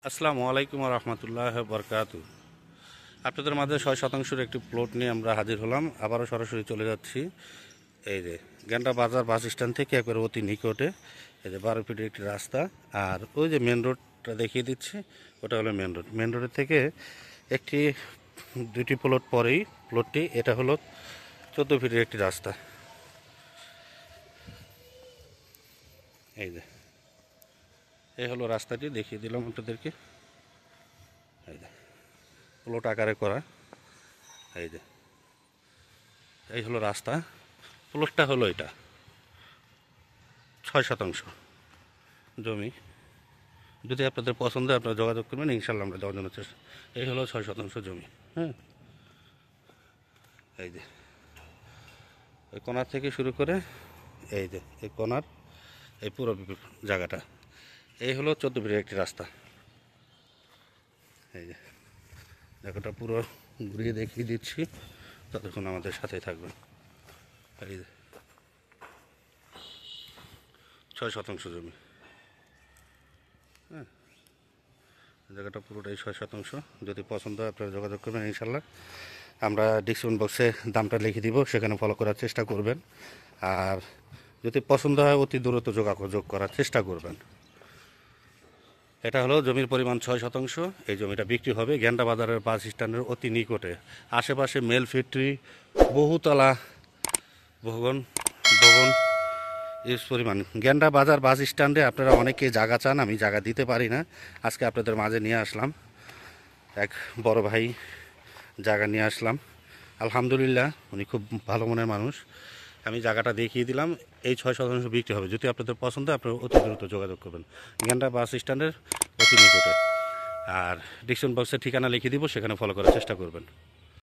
আসসালামু আলাইকুম রহমতুল্লাহ বরকাতু। আপনাদের মাঝে ৬ শতাংশের একটি প্লট নিয়ে আমরা হাজির হলাম। আবারও সরাসরি চলে যাচ্ছি এই যে গ্যান্ডা বাজার বাস স্ট্যান্ড থেকে একবারে অতি নিকটে এই যে 12 ফিটের একটি রাস্তা। আর ওই যে মেন রোডটা দেখিয়ে দিচ্ছি, ওটা হলো মেন রোড। মেন রোডের থেকে একটি দুটি প্লট পরেই প্লটটি, এটা হলো 14 ফিটের একটি রাস্তা। এই যে এই হলো রাস্তাটি, দেখিয়ে দিলাম আপনাদেরকে। এই যে প্লট আকারে করা। এই যে এই হলো রাস্তা। প্লটটা হলো এটা 6 শতাংশ জমি। যদি আপনাদের পছন্দ হয় আপনারা যোগাযোগ করবেন, ইনশাল্লাহ আমরা দেওয়ার জন্য চেষ্টা। এই হলো 6 শতাংশ জমি। হ্যাঁ, এই যে এই কোনার থেকে শুরু করে এই যে এই কোনার এই পুরো জায়গাটা, এই হলো 14 ফিটের একটি রাস্তা। এই যে জায়গাটা পুরো ঘুরিয়ে দেখিয়ে দিচ্ছি, ততক্ষণ আমাদের সাথেই থাকবেন। এই যে 6 শতাংশ জমি। হ্যাঁ, জায়গাটা পুরোটাই 6 শতাংশ। যদি পছন্দ হয় আপনারা যোগাযোগ করবেন, ইনশাল্লাহ আমরা ডিসক্রিপশন বক্সে দামটা লিখে দিব, সেখানে ফলো করার চেষ্টা করবেন। আর যদি পছন্দ হয় অতি দ্রুত যোগাযোগ করার চেষ্টা করবেন। এটা হলো জমির পরিমাণ 6 শতাংশ। এই জমিটা বিক্রি হবে গ্যান্ডা বাজারের বাস স্ট্যান্ডের অতি নিকটে। আশেপাশে মেল ফ্যাক্টরি, বহুতলা ভবন ভবন ইউজ পরিমাণ। গ্যান্ডা বাজার বাস স্ট্যান্ডে আপনারা অনেকে জায়গা চান, আমি জায়গা দিতে পারি না। আজকে আপনাদের মাঝে নিয়ে আসলাম, এক বড় ভাই জায়গা নিয়ে আসলাম। আলহামদুলিল্লাহ, উনি খুব ভালো মনের মানুষ। আমি জায়গাটা দেখিয়ে দিলাম। এই 6 শতাংশ বিক্রি হবে। যদি আপনাদের পছন্দ হয় আপনারা অতি দ্রুত যোগাযোগ করবেন গ্যান্ডা বাস স্ট্যান্ডের অতি নিকটে। আর ডিসক্রিপশন বক্সে ঠিকানা লিখে দিব, সেখানে ফলো করার চেষ্টা করবেন।